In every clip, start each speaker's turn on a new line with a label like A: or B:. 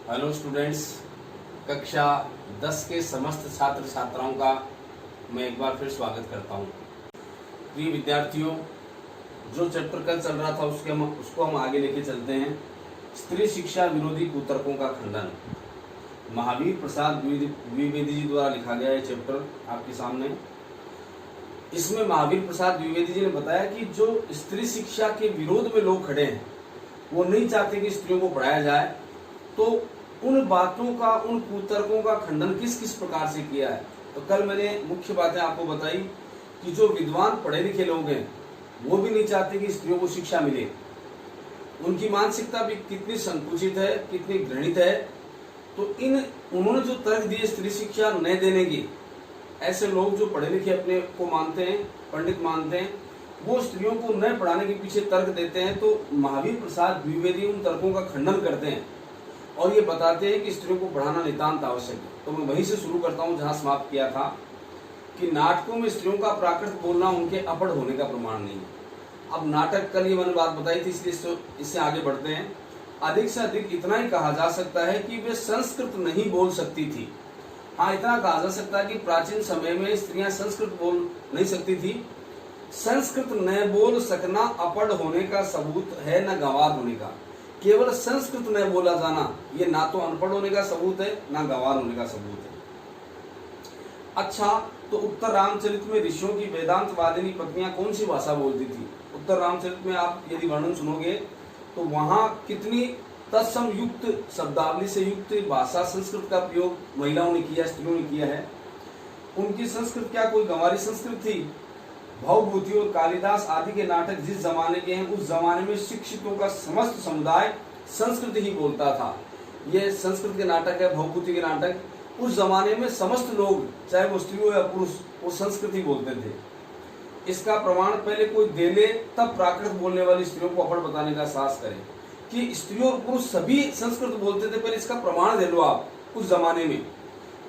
A: Hello students, कक्षा 10 के समस्त छात्र छात्राओं का मैं एक बार फिर स्वागत करता हूं। प्रिय विद्यार्थियों, जो चैप्टर कल चल रहा था उसको हम आगे लेके चलते हैं। स्त्री शिक्षा विरोधी कुतर्कों का खंडन। महावीर प्रसाद द्विवेदी जी द्वारा लिखा गया ये चैप्टर आपके सामने। इसमें महावीर प्रसाद द्विवेदी जी ने बताया कि जो स्त्री शिक्षा के विरोध में लोग खड़े हैं, वो नहीं चाहते कि स्त्रियों को पढ़ाया जाए, तो उन बातों का, उन कुतर्कों का खंडन किस किस प्रकार से किया है। तो कल मैंने मुख्य बातें आपको बताई कि जो विद्वान पढ़े लिखे लोग हैं वो भी नहीं चाहते कि स्त्रियों को शिक्षा मिले। उनकी मानसिकता भी कितनी संकुचित है, कितनी घृणित है। तो उन्होंने जो तर्क दिए स्त्री शिक्षा न देने की, ऐसे लोग जो पढ़े लिखे अपने को मानते हैं, पंडित मानते हैं, वो स्त्रियों को न पढ़ाने के पीछे तर्क देते हैं। तो महावीर प्रसाद द्विवेदी उन तर्कों का खंडन करते हैं और ये बताते हैं कि स्त्रियों को पढ़ाना नितांत आवश्यक है। तो मैं वहीं से शुरू करता हूं जहां समाप्त किया था कि नाटकों में स्त्रियों का प्राकृत बोलना उनके अपढ़ होने का प्रमाण नहीं है। अब नाटक, कल ये मैंने बात बताई थी, इसलिए इससे आगे बढ़ते हैं। अधिक से अधिक इतना ही कहा जा सकता है कि वे संस्कृत नहीं बोल सकती थी। हाँ, इतना कहा जा सकता है कि प्राचीन समय में स्त्रियां संस्कृत बोल नहीं सकती थी। संस्कृत न बोल सकना अपढ़ होने का सबूत है, न गंवार होने का। केवल संस्कृत न बोला जाना ये ना तो अनपढ़ होने का सबूत है, ना गंवार होने का सबूत है। अच्छा, तो उत्तर रामचरित में ऋषियों की वेदांतवादिनी पत्नियां कौन सी भाषा बोलती थी? उत्तर रामचरित में आप यदि वर्णन सुनोगे तो वहां कितनी तत्सम युक्त, शब्दावली से युक्त भाषा, संस्कृत का प्रयोग महिलाओं ने किया, स्त्रियों ने किया है। उनकी संस्कृत क्या कोई गंवारी संस्कृत थी? भवभूति और कालिदास आदि के नाटक जिस जमाने के हैं, उस जमाने में शिक्षितों का समस्त समुदाय संस्कृत ही बोलता था। ये संस्कृत के नाटक है, भवभूति के नाटक। उस जमाने में समस्त लोग, चाहे वो स्त्री हो या पुरुष, वो संस्कृत ही बोलते थे। इसका प्रमाण पहले कोई दे ले, तब प्राकृत बोलने वाली स्त्रियों को अपढ़ बताने का साहस करे कि स्त्री और पुरुष सभी संस्कृत बोलते थे। पहले इसका प्रमाण दे लो आप उस जमाने में,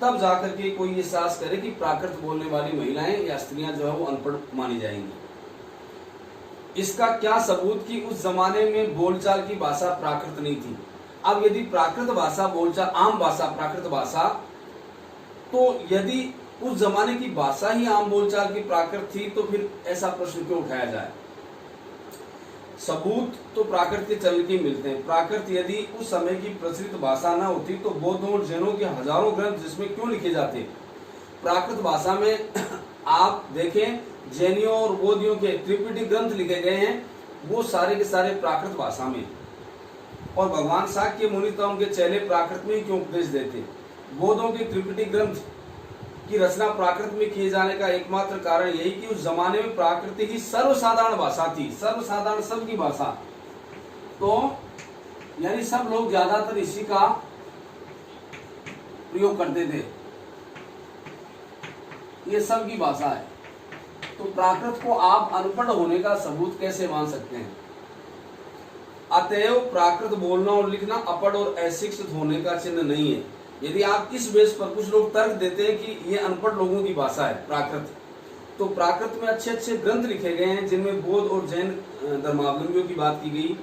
A: तब जाकर के कोई ये साहस करे कि प्राकृत बोलने वाली महिलाएं या स्त्रियां जो है वो अनपढ़ मानी जाएंगी। इसका क्या सबूत कि उस जमाने में बोलचाल की भाषा प्राकृत नहीं थी। अब यदि प्राकृत भाषा बोलचाल, आम भाषा, प्राकृत भाषा, तो यदि उस जमाने की भाषा ही आम बोलचाल की प्राकृत थी, तो फिर ऐसा प्रश्न क्यों उठाया जाए? सबूत तो प्राकृत के चलन के मिलते हैं। प्राकृत यदि उस समय की प्रचलित भाषा न होती तो बौद्धों और जैनों के हजारों ग्रंथ जिसमें क्यों लिखे जाते? प्राकृत भाषा में आप देखें, जैनियों और बौद्धियों के त्रिपिटक ग्रंथ लिखे गए हैं, वो सारे के सारे प्राकृत भाषा में। और भगवान शाक्य मुनि तो उनके चेले प्राकृत में ही क्यों उपदेश देते? बौद्धों के त्रिपिटक ग्रंथ की रचना प्राकृत में किए जाने का एकमात्र कारण यही कि उस जमाने में प्राकृत ही सर्वसाधारण भाषा थी, सर्वसाधारण, सबकी भाषा। तो यानी सब लोग ज्यादातर इसी का प्रयोग करते थे, ये सबकी भाषा है। तो प्राकृत को आप अनपढ़ होने का सबूत कैसे मान सकते हैं? अतएव प्राकृत बोलना और लिखना अपढ़ और अशिक्षित होने का चिन्ह नहीं है। यदि आप इस बेस पर, कुछ लोग तर्क देते हैं कि ये अनपढ़ लोगों की भाषा है प्राकृत, तो प्राकृत में अच्छे अच्छे ग्रंथ लिखे गए हैं जिनमें बौद्ध और जैन धर्मावलंबियों की बात की गई।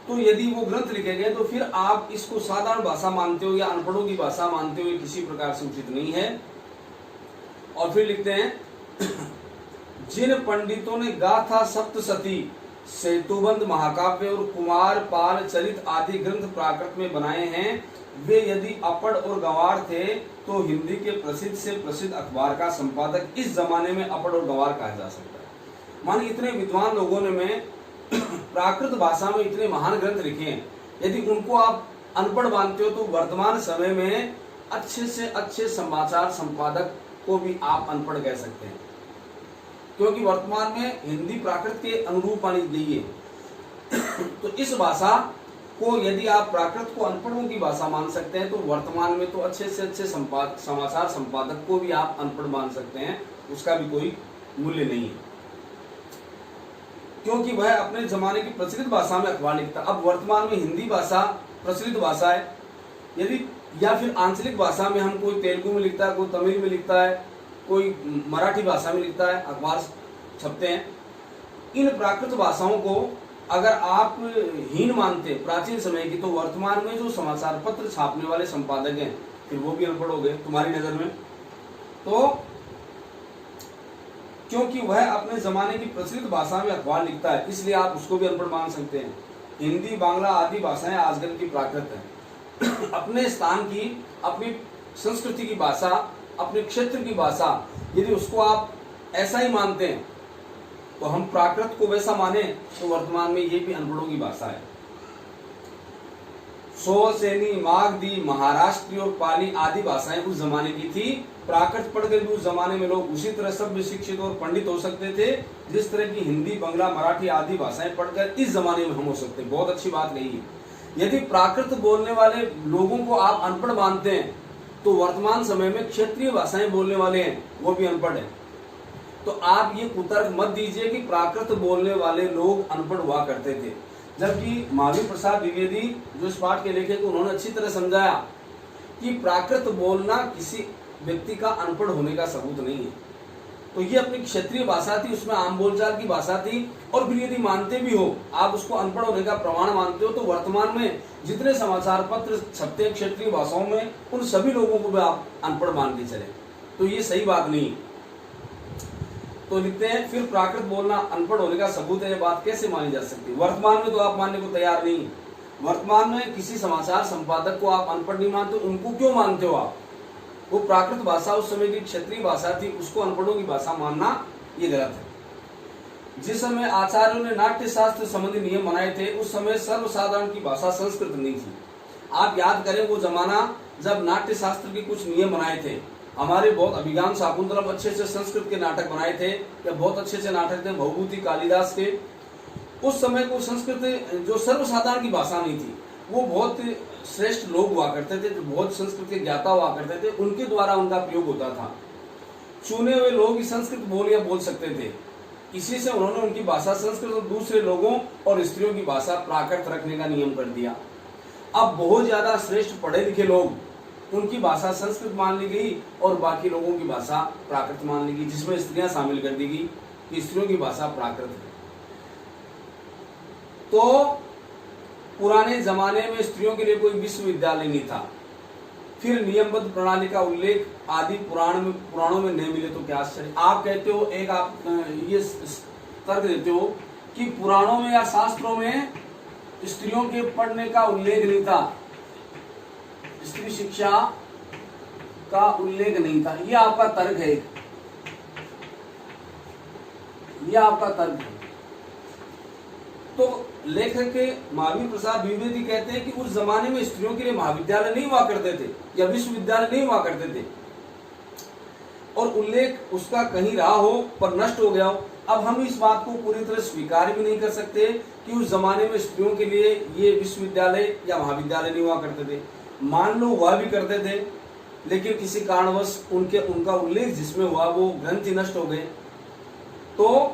A: तो यदि वो ग्रंथ लिखे गए तो फिर आप इसको साधारण भाषा मानते हो या अनपढ़ों की भाषा मानते हो, ये किसी प्रकार से उचित नहीं है। और फिर लिखते हैं, जिन पंडितों ने गाथा सप्तशती, सेतुबंध महाकाव्य और कुमार पाल चरित आदि ग्रंथ प्राकृत में बनाए हैं, वे यदि अपढ़ और गंवार थे तो हिंदी के प्रसिद्ध से प्रसिद्ध अखबार का संपादक इस जमाने में अपढ़ और गंवार कहा जा सकता है। माने इतने विद्वान लोगों ने में प्राकृत भाषा में इतने महान ग्रंथ लिखे हैं, यदि उनको आप अनपढ़ मानते हो तो वर्तमान समय में अच्छे से अच्छे समाचार संपादक को भी आप अनपढ़ कह सकते हैं, क्योंकि वर्तमान में हिंदी प्राकृत के अनुरूप मानी गई है। तो इस भाषा को यदि आप प्राकृत को अनपढ़ों की भाषा मान सकते हैं, तो वर्तमान में तो अच्छे से अच्छे समाचार संपादक को भी आप अनपढ़ मान सकते हैं, उसका भी कोई मूल्य नहीं है, क्योंकि वह अपने जमाने की प्रचलित भाषा में अखबार लिखता। अब वर्तमान में हिंदी भाषा प्रचलित भाषा है, यदि या फिर आंचलिक भाषा में हम, कोई तेलुगु में लिखता है, कोई तमिल में लिखता है, कोई मराठी भाषा में लिखता है, अखबार छपते हैं। इन प्राकृत भाषाओं को अगर आप हीन मानते प्राचीन समय की, तो वर्तमान में जो समाचार पत्र छापने वाले संपादक हैं फिर वो भी अनपढ़ हो गए तुम्हारी नजर में। तो क्योंकि वह अपने जमाने की प्रचलित भाषा में अखबार लिखता है, इसलिए आप उसको भी अनपढ़ मान सकते हैं। हिंदी, बांग्ला आदि भाषाएं आजकल की प्राकृत हैं। अपने स्थान की, अपनी संस्कृति की भाषा, अपने क्षेत्र की भाषा, यदि उसको आप ऐसा ही मानते हैं तो हम प्राकृत को वैसा माने तो वर्तमान में ये भी अनपढ़ों की भाषा है। सैनी, मागधी, महाराष्ट्री और पाली आदि भाषाएं उस जमाने की थी। प्राकृत पढ़कर भी उस जमाने में लोग उसी तरह सभ्य, शिक्षित और पंडित हो सकते थे जिस तरह की हिंदी, बंगला, मराठी आदि भाषाएं पढ़कर इस जमाने में हम हो सकते। बहुत अच्छी बात कही है। यदि प्राकृत बोलने वाले लोगों को आप अनपढ़ मानते हैं तो वर्तमान समय में क्षेत्रीय भाषाएं बोलने वाले हैं वो भी अनपढ़ है। तो आप ये कुतर्क मत दीजिए कि प्राकृत बोलने वाले लोग अनपढ़ हुआ करते थे, जबकि महावीर प्रसाद द्विवेदी जो इस पाठ के लेखक, उन्होंने अच्छी तरह समझाया कि प्राकृत बोलना किसी व्यक्ति का अनपढ़ होने का सबूत नहीं है। तो ये अपनी क्षेत्रीय भाषा थी, उसमें आम बोलचाल की भाषा थी। और फिर यदि मानते भी हो, आप उसको अनपढ़ होने का प्रमाण मानते हो, तो वर्तमान में जितने समाचार पत्र छपते हैं क्षेत्रीय भाषाओं में, उन सभी लोगों को भी आप अनपढ़ मान के चले, तो ये सही बात नहीं। तो लिखते हैं, फिर प्राकृत बोलना अनपढ़ होने का सबूत है, ये बात कैसे मानी जा सकती है? वर्तमान में तो आप मानने को तैयार नहीं। वर्तमान में किसी समाचार संपादक को आप अनपढ़ नहीं मानते, उनको क्यों मानते हो आप? वो प्राकृत भाषा उस समय की क्षेत्रीय भाषा थी, उसको अनपढ़ों की भाषा मानना ये गलत है। जिस समय आचार्यों ने नाट्य शास्त्र संबंधी नियम बनाए थे, उस समय सर्वसाधारण की भाषा संस्कृत नहीं थी। आप याद करें वो जमाना जब नाट्य शास्त्र के कुछ नियम बनाए थे। हमारे बहुत अभिज्ञान शाकुंतलम अच्छे से संस्कृत के नाटक बनाए थे, या बहुत अच्छे से नाटक थे भवभूति कालिदास के। उस समय को संस्कृत जो सर्वसाधारण की भाषा नहीं थी, वो बहुत श्रेष्ठ लोग हुआ करते थे, जो बहुत संस्कृत के ज्ञाता हुआ करते थे, उनके द्वारा उनका प्रयोग होता था। चुने हुए लोग ही संस्कृत बोल सकते थे। इसी से उन्होंने उनकी भाषा संस्कृत और दूसरे लोगों और स्त्रियों की भाषा प्राकृत रखने का नियम कर दिया। अब बहुत ज्यादा श्रेष्ठ पढ़े लिखे लोग, उनकी भाषा संस्कृत मान ली गई और बाकी लोगों की भाषा प्राकृत मान ली गई, जिसमें स्त्रियां शामिल कर दी गई कि स्त्रियों की भाषा प्राकृत है। तो पुराने जमाने में स्त्रियों के लिए कोई विश्वविद्यालय नहीं था। फिर नियमबद्ध प्रणाली का उल्लेख आदि पुराणों में नहीं मिले तो क्या आश्चर्य। आप कहते हो, एक आप ये तर्क देते हो कि पुराणों में या शास्त्रों में स्त्रियों के पढ़ने का उल्लेख नहीं था, स्त्री शिक्षा का उल्लेख नहीं था। ये आपका तर्क है, ये आपका तर्क है। तो लेखक महावीर प्रसाद द्विवेदी कहते हैं कि उस जमाने में स्त्रियों के लिए महाविद्यालय नहीं हुआ करते थे या विश्वविद्यालय नहीं हुआ करते थे, और उल्लेख उसका कहीं रहा हो पर नष्ट हो गया हो। अब हम इस बात को पूरी तरह स्वीकार भी नहीं कर सकते कि उस जमाने में स्त्रियों के लिए ये विश्वविद्यालय या महाविद्यालय नहीं हुआ करते थे। मान लो हुआ भी करते थे, लेकिन किसी कारणवश उनका उल्लेख जिसमें हुआ वो ग्रंथ ही नष्ट हो गए। तो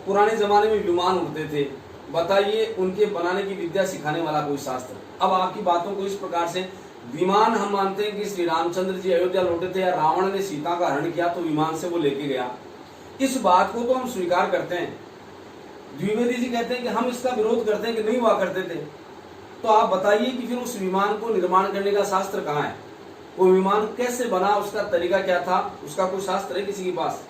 A: पुराने जमाने में विमान उड़ते थे, बताइए उनके बनाने की विद्या सिखाने वाला कोई शास्त्र? अब आपकी बातों को इस प्रकार से, विमान हम मानते हैं कि श्री रामचंद्र जी अयोध्या लौटे थे या रावण ने सीता का हरण किया तो विमान से वो लेके गया, इस बात को तो हम स्वीकार करते हैं। द्विवेदी जी कहते हैं कि हम इसका विरोध करते हैं कि नहीं हुआ करते थे। तो आप बताइए कि फिर उस विमान को निर्माण करने का शास्त्र कहाँ है? वो विमान कैसे बना, उसका तरीका क्या था, उसका कोई शास्त्र है किसी के पास?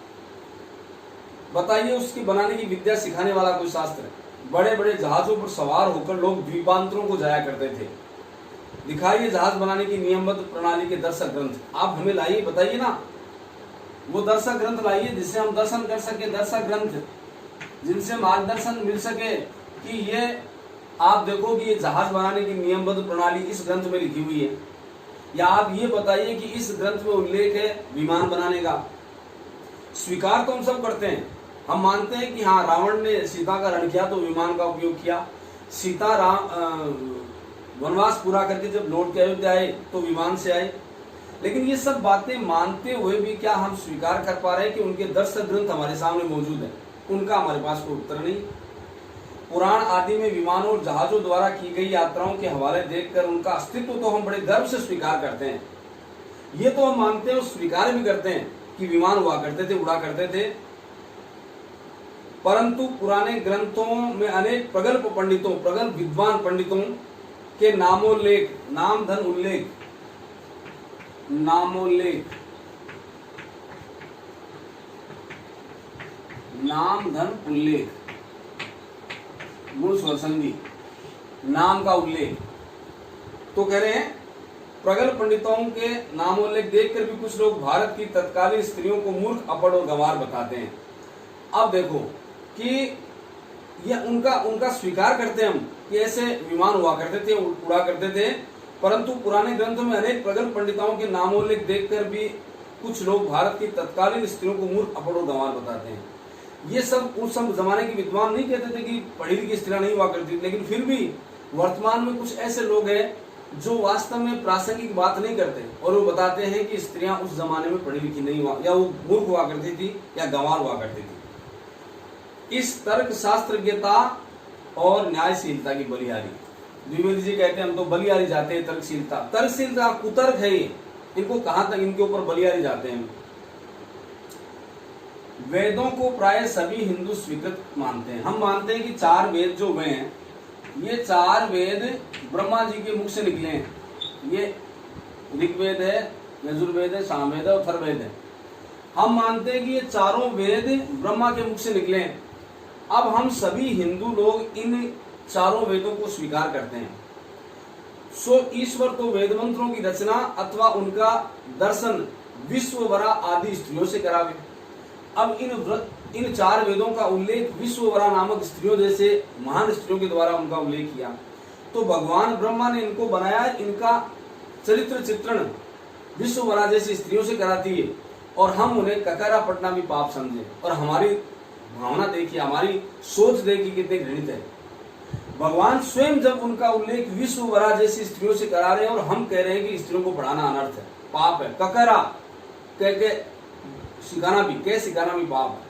A: बताइए उसकी बनाने की विद्या सिखाने वाला कोई शास्त्र है? बड़े बड़े जहाजों पर सवार होकर लोग द्वीपांतरों को जाया करते थे। दिखाइए जहाज बनाने की नियमबद्ध प्रणाली के दर्शक ग्रंथ, आप हमें लाइए, बताइए ना, वो दर्शक ग्रंथ लाइए जिससे हम दर्शन कर सके, दर्शक ग्रंथ जिनसे मार्गदर्शन मिल सके कि ये आप देखो कि ये जहाज बनाने की नियमबद्ध प्रणाली इस ग्रंथ में लिखी हुई है, या आप ये बताइए कि इस ग्रंथ में उल्लेख है विमान बनाने का। स्वीकार तो हम सब करते हैं, हम मानते हैं कि हाँ रावण ने सीता का हरण किया तो विमान का उपयोग किया, सीता वनवास पूरा करके जब लौट के अयोध्या आए तो विमान से आए। लेकिन ये सब बातें मानते हुए भी क्या हम स्वीकार कर पा रहे हैं कि उनके दर्शक ग्रंथ हमारे सामने मौजूद है? उनका हमारे पास कोई उत्तर नहीं। पुराण आदि में विमानों और जहाजों द्वारा की गई यात्राओं के हवाले देखकर उनका अस्तित्व तो हम बड़े गर्व से स्वीकार करते हैं। ये तो हम मानते हैं और स्वीकार भी करते हैं कि विमान हुआ करते थे, उड़ा करते थे। परंतु पुराने ग्रंथों में अनेक प्रगल्भ विद्वान पंडितों के नामोल्लेख, नाम धन उल्लेख, नामोल्लेख, नाम धन उल्लेख, गुण स्वर संधि, नाम का उल्लेख। तो कह रहे हैं प्रगल्भ पंडितों के नामोल्लेख देखकर भी कुछ लोग भारत की तत्कालीन स्त्रियों को मूर्ख, अपढ़ और गंवार बताते हैं। अब देखो कि यह उनका स्वीकार करते हैं हम कि ऐसे विमान हुआ करते थे, उड़ा करते थे, परंतु पुराने ग्रंथों में अनेक प्रगल्भ पंडितों के नामोल्लेख देखकर भी कुछ लोग भारत की तत्कालीन स्त्रियों को मूर्ख, अपढ़ और गंवार बताते हैं। ये सब उस सब जमाने के विद्वान नहीं कहते थे कि पढ़ी लिखी स्त्रियां नहीं हुआ करती, लेकिन फिर भी वर्तमान में कुछ ऐसे लोग हैं जो वास्तव में प्रासंगिक बात नहीं करते और वो बताते हैं कि स्त्रियां उस जमाने में पढ़ी लिखी नहीं हुआ, या वो मूर्ख हुआ करती थी या गंवार हुआ करती थी। इस तर्क शास्त्रज्ञता और न्यायशीलता की बलिहारी, द्विवेदी जी कहते हैं हम तो बलिहारी जाते हैं तर्कशीलता कुतर्क है ये, इनको कहां तक इनके ऊपर बलिहारी जाते हैं। वेदों को प्राय सभी हिंदू स्वीकृत मानते हैं। हम मानते हैं कि 4 वेद जो हुए हैं, ये 4 वेद ब्रह्मा जी के मुख से निकले हैं। ये ऋग्वेद है, यजुर्वेद है, सामवेद है और अथर्ववेद है। हम मानते हैं कि ये चारों वेद ब्रह्मा के मुख से निकले हैं। अब हम सभी हिंदू लोग इन चारों वेदों को स्वीकार करते हैं। सो ईश्वर तो वेद मंत्रों की रचना अथवा उनका दर्शन विश्ववरा आदि स्त्रियों से करावे। अब इन 4 वेदों का उल्लेख विश्ववरा नामक स्त्रियों जैसे महान स्त्रियों के द्वारा उनका उल्लेख किया, तो भगवान ब्रह्मा ने इनको बनाया, इनका चरित्र चित्रण विश्ववरा जैसी स्त्रियों से कराती है, और हम उन्हें ककरा पटना भी पाप समझे। और हमारी भावना देखिए, हमारी सोच देखिए कितनी घृणित है। भगवान स्वयं जब उनका उल्लेख विश्ववरा जैसी स्त्रियों से करा रहे हैं और हम कह रहे हैं कि स्त्रियों को पढ़ाना अनर्थ है, पाप है, ककरा कह के सिखाना भी पाप है।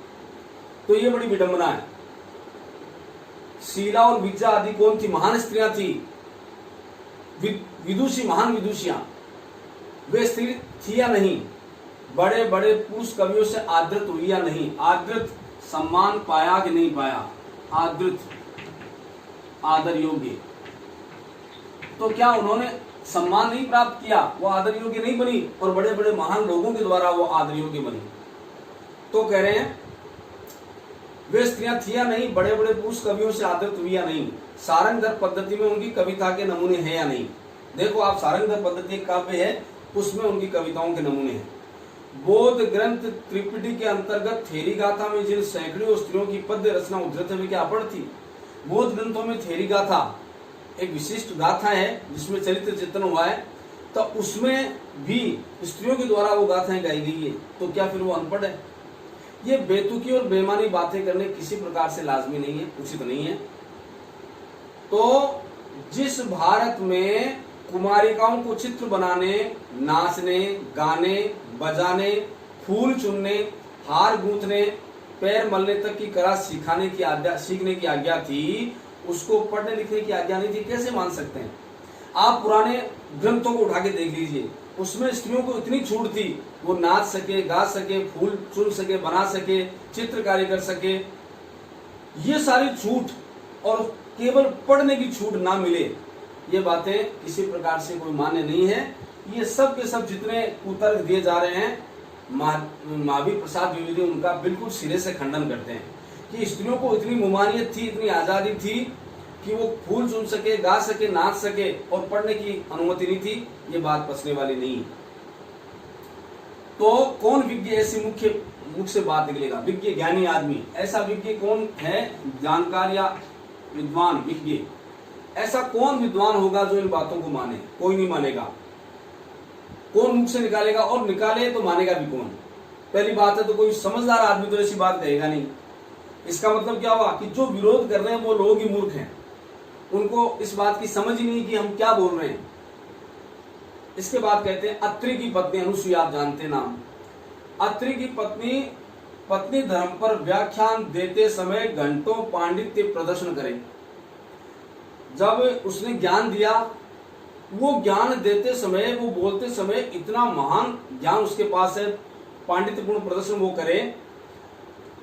A: तो ये बड़ी विडंबना है। शीला और विद्या आदि कौन थी? महान स्त्रियां थी, विदुषी, महान विदुषियां। वे स्त्री थी या नहीं? बड़े बड़े पुरुष कवियों से आदृत हुई या नहीं? आदृत, सम्मान पाया कि नहीं पाया? आदृत, आदर योग्य। तो क्या उन्होंने सम्मान नहीं प्राप्त किया? वो आदर योग्य नहीं बनी, और बड़े बड़े महान लोगों के द्वारा वो आदर योग्य बनी। तो कह रहे हैं वे स्त्रियां थी या नहीं? बड़े बड़े पुरुष कवियों से आदृत हुई या नहीं? सारंगधर पद्धति में उनकी कविता के नमूने हैं या नहीं? देखो आप, सारंगधर पद्धति काव्य है, उसमें उनकी कविताओं के नमूने हैं। बोध ग्रंथ त्रिपिटी के अंतर्गत थेरी गाथा में जिन सैकड़ों स्त्रियों की पद्य रचना उद्धृत है, वे क्या अपढ़ थी? बोध ग्रंथों में थेरी गाथा एक विशिष्ट गाथा है जिसमें चरित्र चित्रण हुआ है, तो उसमें भी स्त्रियों के द्वारा वो गाथाएं गाई गई है, तो क्या फिर वो अनपढ़ है? ये बेतुकी और बेमानी बातें करने किसी प्रकार से लाजमी नहीं है, उचित नहीं है। तो जिस भारत में कुमारिकाओं को चित्र बनाने, नाचने, गाने, बजाने, फूल चुनने, हार गूंथने, पैर मलने तक की कला सीखने की आज्ञा थी, उसको पढ़ने लिखने की आज्ञा नहीं थी, कैसे मान सकते हैं? आप पुराने ग्रंथों को उठा के देख लीजिए, उसमें स्त्रियों को इतनी छूट थी, वो नाच सके, गा सके, फूल चुन सके, बना सके, चित्रकारी कर सके। ये सारी छूट, और केवल पढ़ने की छूट ना मिले, ये बातें किसी प्रकार से कोई मान्य नहीं है। ये सब के सब जितने कुतर्क दिए जा रहे हैं, महावीर प्रसाद द्विवेदी उनका बिल्कुल सिरे से खंडन करते हैं कि स्त्रियों को इतनी मुमानियत थी, इतनी आजादी थी कि वो फूल चुन सके, गा सके, नाच सके, और पढ़ने की अनुमति नहीं थी। ये बात पचने वाली नहीं है। तो कौन विज्ञ ऐसी मुख से बात निकलेगा? विज्ञ ज्ञानी आदमी, ऐसा विज्ञ कौन है? जानकार या विद्वान विज्ञ, ऐसा कौन विद्वान होगा जो इन बातों को माने? कोई नहीं मानेगा। कौन मुख से निकालेगा, और निकाले तो मानेगा भी कौन? पहली बात है, तो कोई समझदार आदमी तो ऐसी बात कहेगा नहीं। इसका मतलब क्या हुआ कि जो विरोध कर रहे हैं वो लोग ही मूर्ख हैं, उनको इस बात की समझ ही नहीं कि हम क्या बोल रहे हैं। इसके बाद कहते हैं अत्रि की पत्नी अनुसुईया, आप जानते नाम। अत्रि की पत्नी धर्म पर व्याख्यान देते समय घंटों पांडित्य प्रदर्शन करे। जब उसने ज्ञान दिया, वो ज्ञान देते समय, वो बोलते समय इतना महान ज्ञान उसके पास है, पांडित्यपूर्ण प्रदर्शन वो करे,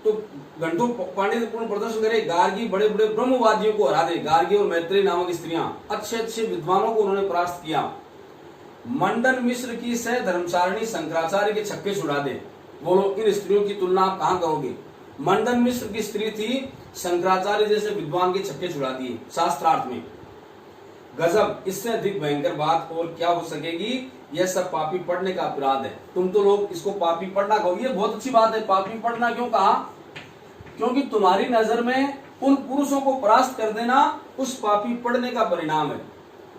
A: तो घंटों पांडित्यपूर्ण प्रदर्शन करे, गार्गी बड़े बड़े ब्रह्मवादियों को हरा दे। गार्गी और मैत्रेयी नामक स्त्रियां, अच्छे अच्छे विद्वानों को उन्होंने परास्त किया। मंडन मिश्र की सह धर्मचारिणी शंकराचार्य के छक्के छुड़ा दे। बोलो इन स्त्रियों की तुलना आप कहां करोगे? मंडन मिश्र की स्त्री थी, शंकराचार्य जैसे विद्वान के छक्के छुड़ा दिए शास्त्रार्थ में। गजब, इससे अधिक भयंकर बात और क्या हो सकेगी? यह सब पापी पढ़ने का अपराध है। तुम तो लोग इसको पापी पढ़ना कहो, ये बहुत अच्छी बात है। पापी पढ़ना क्यों कहा? क्योंकि तुम्हारी नजर में उन पुरुषों को परास्त कर देना उस पापी पढ़ने का परिणाम है,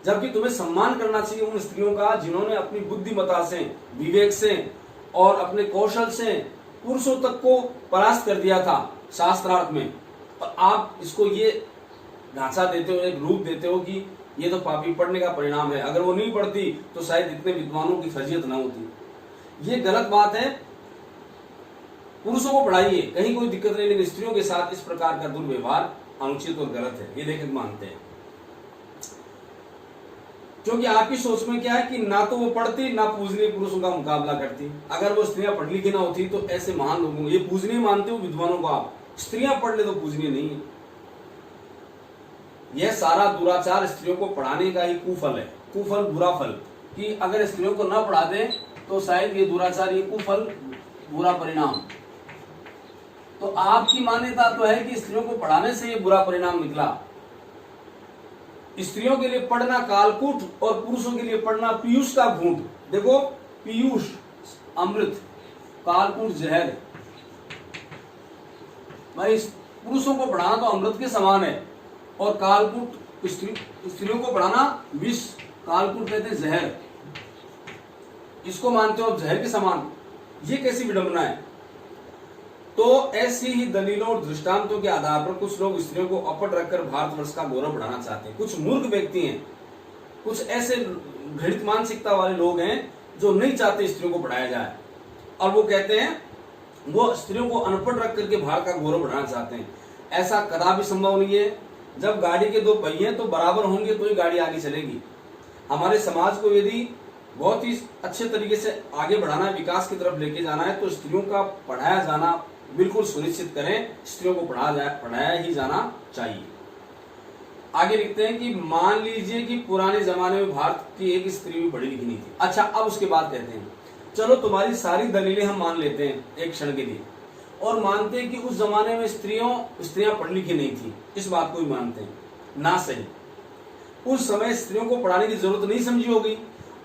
A: जबकि तुम्हें सम्मान करना चाहिए उन स्त्रियों का जिन्होंने अपनी बुद्धिमता से, विवेक से और अपने कौशल से पुरुषों तक को परास्त कर दिया था शास्त्रार्थ में। और आप इसको ये ढांचा देते हो, एक रूप देते हो कि ये तो पापी पढ़ने का परिणाम है। अगर वो नहीं पढ़ती तो शायद इतने विद्वानों की फजीयत ना होती। ये गलत बात है। पुरुषों को पढ़ाइए, कहीं कोई दिक्कत नहीं, लेकिन स्त्रियों के साथ इस प्रकार का दुर्व्यवहार अनुचित और गलत है, ये लेखक मानते हैं। क्योंकि आपकी सोच में क्या है कि ना तो वो पढ़ती ना पूजनीय पुरुषों का मुकाबला करती। अगर वो स्त्रियां पढ़ लिखी ना होती तो ऐसे महान लोगों, ये पूजनीय मानते हो विद्वानों को आप, स्त्रियां पढ़ ले तो पूजनीय नहीं है। यह सारा दुराचार स्त्रियों को पढ़ाने का ही कुफल है, कुफल बुरा फल, कि अगर स्त्रियों को न पढ़ा दे तो शायद ये दुराचार, ये कुफल बुरा परिणाम। तो आपकी मान्यता तो है कि स्त्रियों को पढ़ाने से ये बुरा परिणाम निकला। स्त्रियों के लिए पढ़ना कालकूट और पुरुषों के लिए पढ़ना पीयूष का घूंट। देखो, पीयूष अमृत, कालकूट जहर। भाई पुरुषों को पढ़ाना तो अमृत के समान है और कालकूट स्त्रियों को पढ़ाना विष, कालकूट कहते हैं जहर। इसको मानते हो जहर के समान, ये कैसी विडंबना है? तो ऐसी ही दलीलों और दृष्टांतों के आधार पर कुछ लोग स्त्रियों को अपट रखकर भारतवर्ष का गौरव बढ़ाना चाहते हैं। कुछ मूर्ख व्यक्ति हैं, कुछ ऐसे घृणित मानसिकता वाले लोग हैं जो नहीं चाहते स्त्रियों को पढ़ाया जाए, और वो कहते हैं वो स्त्रियों को अनपढ़ रख करके भारत का गौरव बढ़ाना चाहते हैं। ऐसा कदापि संभव नहीं है। जब गाड़ी के दो पहिए तो बराबर होंगे तो ही गाड़ी आगे चलेगी। हमारे समाज को यदि बहुत ही अच्छे तरीके से आगे बढ़ाना है, विकास की तरफ लेके जाना है, तो स्त्रियों का पढ़ाया जाना बिल्कुल सुनिश्चित करें। स्त्रियों को पढ़ाया ही जाना चाहिए। आगे लिखते हैं कि मान लीजिए कि पुराने जमाने में भारत की एक स्त्री भी पढ़ी लिखी नहीं थी। अच्छा, अब उसके बाद कहते हैं चलो तुम्हारी सारी दलीलें हम मान लेते हैं एक क्षण के लिए, और मानते हैं कि उस जमाने में स्त्रियां पढ़ी लिखी नहीं थी। इस बात को भी मानते हैं, ना सही। उस समय स्त्रियों को पढ़ाने की जरूरत नहीं समझी होगी।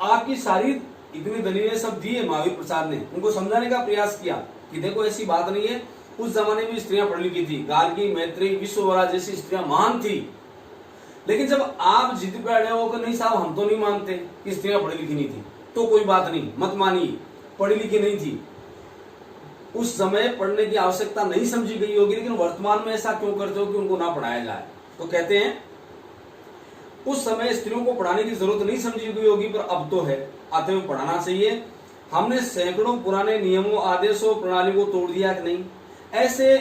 A: आपकी सारी इतनी दलीलें सब दी है महावीर प्रसाद ने, उनको समझाने का प्रयास किया कि देखो ऐसी बात नहीं है, उस जमाने में स्त्रियां पढ़ी लिखी थी। गार्गी, मैत्रेयी, विश्ववरा जैसी स्त्रियां महान थी। लेकिन जब आप जिद पे अड़े हो कि नहीं साहब हम तो नहीं मानते कि स्त्रियां पढ़ी लिखी नहीं थी, तो कोई बात नहीं, मत मानिए, पढ़ी लिखी नहीं थी। उस समय पढ़ने की आवश्यकता नहीं समझी गई होगी, लेकिन वर्तमान में ऐसा क्यों करते हो कि उनको ना पढ़ाया जाए? तो कहते हैं उस समय स्त्रियों को पढ़ाने की जरूरत नहीं समझी गई होगी, पर अब तो है, अतः पढ़ाना चाहिए। हमने सैकड़ों पुराने नियमों, आदेशों, प्रणाली को तोड़ दिया कि नहीं? ऐसे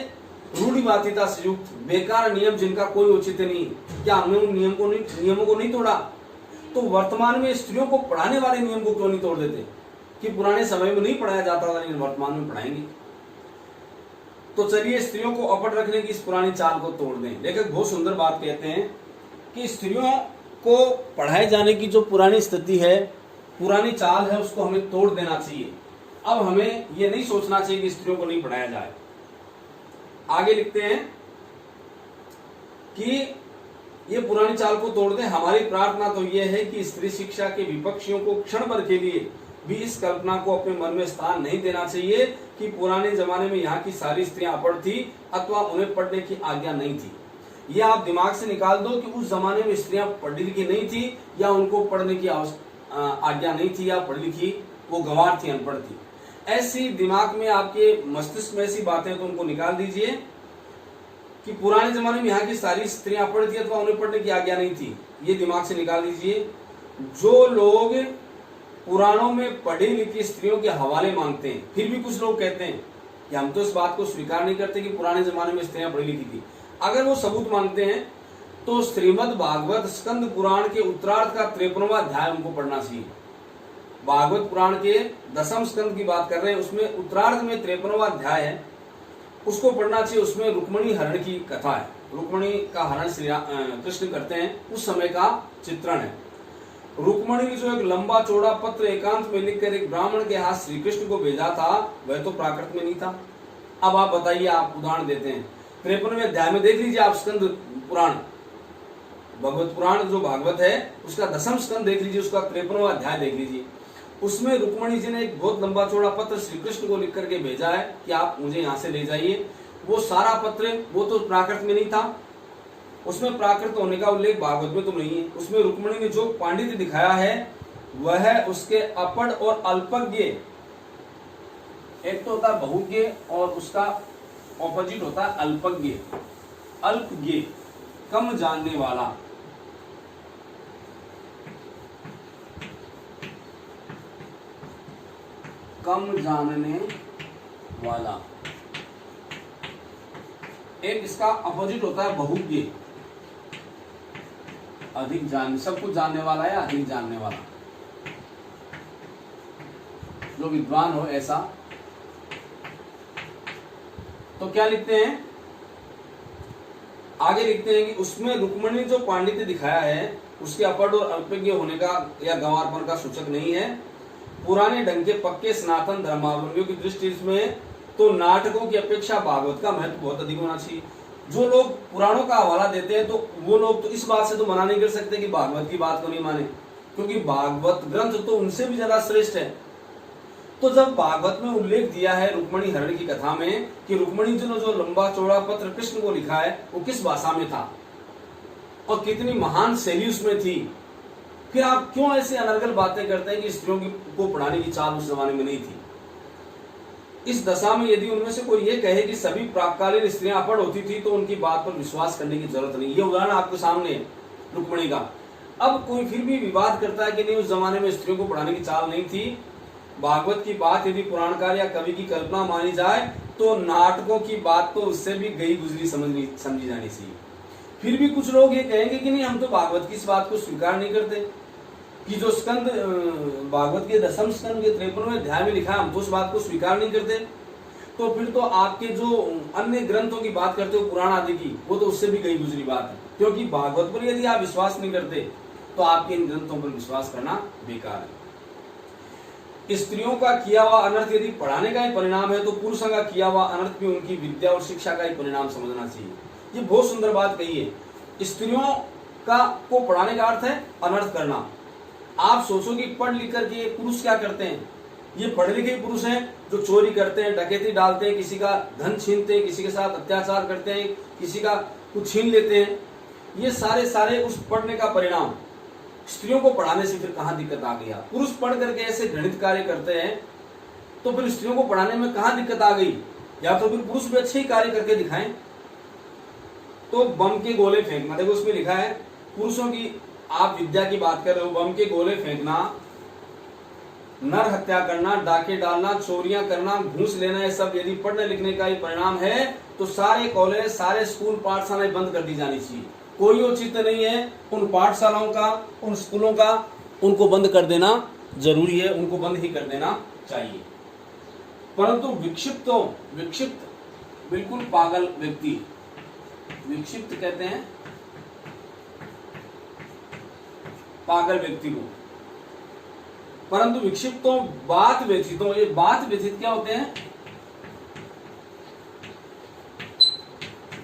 A: रूढ़िवादिता से युक्त बेकार नियम जिनका कोई औचित्य नहीं, क्या हमने उन नियमों को नहीं तोड़ा? तो वर्तमान में स्त्रियों को पढ़ाने वाले नियम को क्यों नहीं तोड़ देते कि पुराने समय में नहीं पढ़ाया जाता था लेकिन वर्तमान में पढ़ाएंगे? तो चलिए स्त्रियों को अपट रखने की इस पुरानी चाल को तोड़ दें। लेखक बहुत सुंदर बात कहते हैं कि स्त्रियों को पढ़ाए जाने की जो पुरानी स्थिति है, पुरानी चाल है, उसको हमें तोड़ देना चाहिए। अब हमें ये नहीं सोचना चाहिए कि स्त्रियों को नहीं पढ़ाया जाए। आगे लिखते हैं कि ये पुरानी चाल को तोड़ दें। हमारी प्रार्थना तो यह है कि स्त्री शिक्षा के विपक्षियों को क्षण भर के लिए भी इस कल्पना को अपने मन में स्थान नहीं देना चाहिए कि पुराने जमाने में यहाँ की सारी स्त्रियां अपढ़ थी अथवा उन्हें पढ़ने की आज्ञा नहीं थी। ये आप दिमाग से निकाल दो कि उस जमाने में स्त्रियां पढ़ी लिखी नहीं थी या उनको पढ़ने की आज्ञा नहीं थी या पढ़ी लिखी वो गंवार थी, अनपढ़ थी। ऐसी दिमाग में आपके मस्तिष्क में ऐसी बातें तो उनको निकाल दीजिए कि पुराने जमाने में यहाँ की सारी स्त्रियां अपढ़ थी अथवा उन्हें पढ़ने की आज्ञा नहीं थी। ये दिमाग से निकाल दीजिए। जो लोग पुराणों में पढ़ी लिखी स्त्रियों के हवाले मांगते हैं, फिर भी कुछ लोग कहते हैं कि हम तो इस बात को स्वीकार नहीं करते कि पुराने जमाने में स्त्रियां पढ़ी लिखी थी। अगर वो सबूत मांगते हैं तो श्रीमद् भागवत स्कंद पुराण के उत्तरार्ध का 53वां अध्याय उनको पढ़ना चाहिए। भागवत पुराण के 10वें स्कंद की बात कर रहे हैं, उसमें उत्तरार्ध में 53वां अध्याय है उसको पढ़ना चाहिए। उसमें रुक्मणी हरण की कथा है, रुक्मणी का हरण श्री कृष्ण करते हैं, उस समय का चित्रण है। रुक्मणी ने जो एक लंबा चौड़ा पत्र एकांत में लिखकर एक ब्राह्मण के हाथ श्री कृष्ण को भेजा था, वह तो प्राकृत में नहीं था। अब आप बताइए, आप उदाहरण देते हैं 53वें अध्याय में देख लीजिए आप स्कंद पुराण, भगवत पुराण जो भागवत है उसका 10वां स्कंद देख लीजिए, उसका 53वां अध्याय देख लीजिए। उसमें रुक्मणी जी ने एक बहुत लंबा चौड़ा पत्र श्री कृष्ण को लिख करके भेजा है कि आप मुझे यहाँ से ले जाइए। वो सारा पत्र वो तो प्राकृत में नहीं था, उसमें प्राकृत होने का उल्लेख भागवत में तो नहीं है। उसमें रुक्मणी ने जो पांडित्य दिखाया है वह उसके अपढ़ और अल्पज्ञ, एक तो होता है बहुज्ञ और उसका ऑपोजिट होता है अल्पज्ञ। अल्पज्ञ कम जानने वाला, कम जानने वाला। एक इसका अपोजिट होता है बहुज्ञ, अधिक जान, सब कुछ जानने वाला है, अधिक जानने वाला, जो विद्वान हो ऐसा। तो क्या लिखते हैं आगे, लिखते हैं कि उसमें रुक्मणी जो पांडित्य दिखाया है उसके अपढ़ और अल्पज्ञ होने का या गंवारपन का सूचक नहीं है। पुराने ढंग के पक्के सनातन धर्मावलंबियों की दृष्टि में तो नाटकों की अपेक्षा भागवत का महत्व बहुत अधिक होना चाहिए। जो लोग पुराणों का हवाला देते हैं तो वो लोग तो इस बात से तो मना नहीं कर सकते कि भागवत की बात को नहीं माने, क्योंकि भागवत ग्रंथ तो उनसे भी ज्यादा श्रेष्ठ है। तो जब भागवत में उल्लेख दिया है रुक्मणी हरण की कथा में कि रुक्मणी जी ने जो लंबा चौड़ा पत्र कृष्ण को लिखा है वो किस भाषा में था और कितनी महान शैली उसमें थी, फिर आप क्यों ऐसे अनर्गल बातें करते हैं कि स्त्रियों को पढ़ाने की चाल उस जमाने में नहीं थी। इस दशा में यदि उनमें से कोई ये कहे कि सभी प्राककालीन स्त्रियां अपढ़ होती थी तो उनकी बात पर विश्वास करने की जरूरत नहीं। ये उदाहरण आपके सामने है रुक्मणी का। अब कोई फिर भी विवाद करता है कि नहीं उस जमाने में स्त्रियों को पढ़ाने की चाल नहीं थी। भागवत की बात यदि पुराणकार या कवि की कल्पना मानी जाए तो नाटकों की बात तो उससे भी गई गुजरी समझी जानी चाहिए। फिर भी कुछ लोग ये कहेंगे कि नहीं हम तो भागवत की इस बात को स्वीकार नहीं करते कि जो स्कंद भागवत के 10वें स्कंद के 53वें अध्याय में लिखा है हम तो उस बात को स्वीकार नहीं करते। तो फिर तो आपके जो अन्य ग्रंथों की बात करते हो पुराण आदि की, वो तो उससे भी गई गुजरी बात है, क्योंकि भागवत पर यदि आप विश्वास नहीं करते तो आपके इन ग्रंथों पर विश्वास करना बेकार है। स्त्रियों का किया हुआ अनर्थ यदि पढ़ाने का ही परिणाम है तो पुरुषों का किया हुआ अनर्थ भी उनकी विद्या और शिक्षा का ही परिणाम समझना चाहिए। ये बहुत सुंदर बात कही है। स्त्रियों का को पढ़ाने का अर्थ है अनर्थ करना। आप सोचो कि पढ़ लिख करके पुरुष क्या करते हैं, ये पढ़े लिखे पुरुष हैं जो चोरी करते हैं, डकैती डालते हैं, किसी का धन छीनते हैं, किसी के साथ अत्याचार करते हैं, किसी का कुछ छीन लेते हैं। ये सारे उस पढ़ने का परिणाम। स्त्रियों को पढ़ाने से फिर कहां दिक्कत आ गई। पुरुष पढ़ करके ऐसे घृणित कार्य करते हैं तो फिर स्त्रियों को पढ़ाने में कहां दिक्कत आ गई। या तो फिर पुरुष भी अच्छे ही कार्य करके दिखाएं। तो बम के गोले फेंकना, देखो उसमें लिखा है पुरुषों की, आप विद्या की बात कर रहे हो, बम के गोले फेंकना, नर हत्या करना, डाके डालना, चोरियां करना, घूस लेना, ये सब यदि पढ़ने लिखने का ही परिणाम है तो सारे कॉलेज, सारे स्कूल, पाठशालाएं बंद कर दी जानी चाहिए। कोई औचित्य नहीं है उन पाठशालाओं का, उन स्कूलों का, उनको बंद कर देना जरूरी है, उनको बंद ही कर देना चाहिए। परंतु विक्षिप्त बिल्कुल पागल व्यक्ति, विक्षिप्त कहते हैं पागल व्यक्ति को, परंतु विक्षिप्तों बात व्यथितों, ये बात व्यथित क्या होते हैं,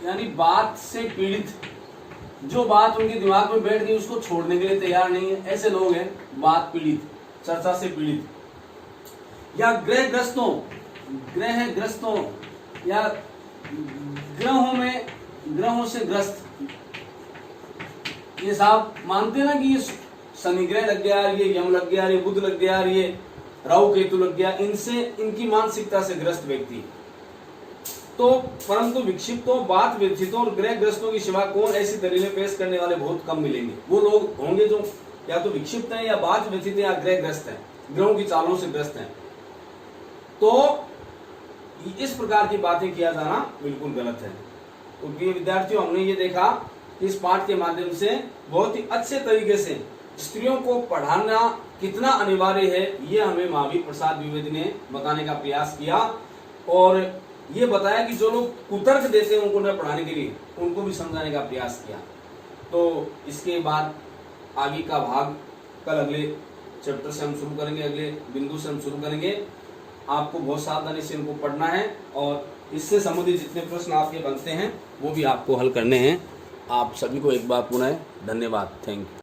A: यानी बात से पीड़ित, जो बात उनके दिमाग में बैठ गई उसको छोड़ने के लिए तैयार नहीं है, ऐसे लोग हैं बात पीड़ित, चर्चा से पीड़ित। या ग्रहग्रस्तों या ग्रहों से ग्रस्त। ये साहब मानते ना कि ये शनि ग्रह लग गया, ये यम लग गया, ये बुध लग गया, ये राहु केतु लग गया, इनसे इनकी मानसिकता से ग्रस्त व्यक्ति। तो परंतु विक्षिप्तों, बात व्यथितों और ग्रहग्रस्तों की सिवा कौन ऐसी दलीलें पेश करने वाले बहुत कम मिलेंगे। वो लोग होंगे जो या तो विक्षिप्त हैं या बात व्यथित हैं या ग्रहग्रस्त हैं, ग्रहों की चालों से ग्रस्त हैं। तो इस प्रकार की बातें किया जाना बिल्कुल गलत है। तो प्रिय विद्यार्थियों, हमने ये देखा कि इस पाठ के माध्यम से बहुत ही अच्छे तरीके से स्त्रियों को पढ़ाना कितना अनिवार्य है, ये हमें महावीर प्रसाद द्विवेदी ने बताने का प्रयास किया। और ये बताया कि जो लोग कुतर्क देते हैं उनको न पढ़ाने के लिए, उनको भी समझाने का प्रयास किया। तो इसके बाद आगे का भाग कल अगले चैप्टर से हम शुरू करेंगे, अगले बिंदु से हम शुरू करेंगे। आपको बहुत सावधानी से इनको पढ़ना है और इससे संबंधित जितने प्रश्न आपके बनते हैं वो भी आपको हल करने हैं। आप सभी को एक बार पुनः धन्यवाद। Thank you.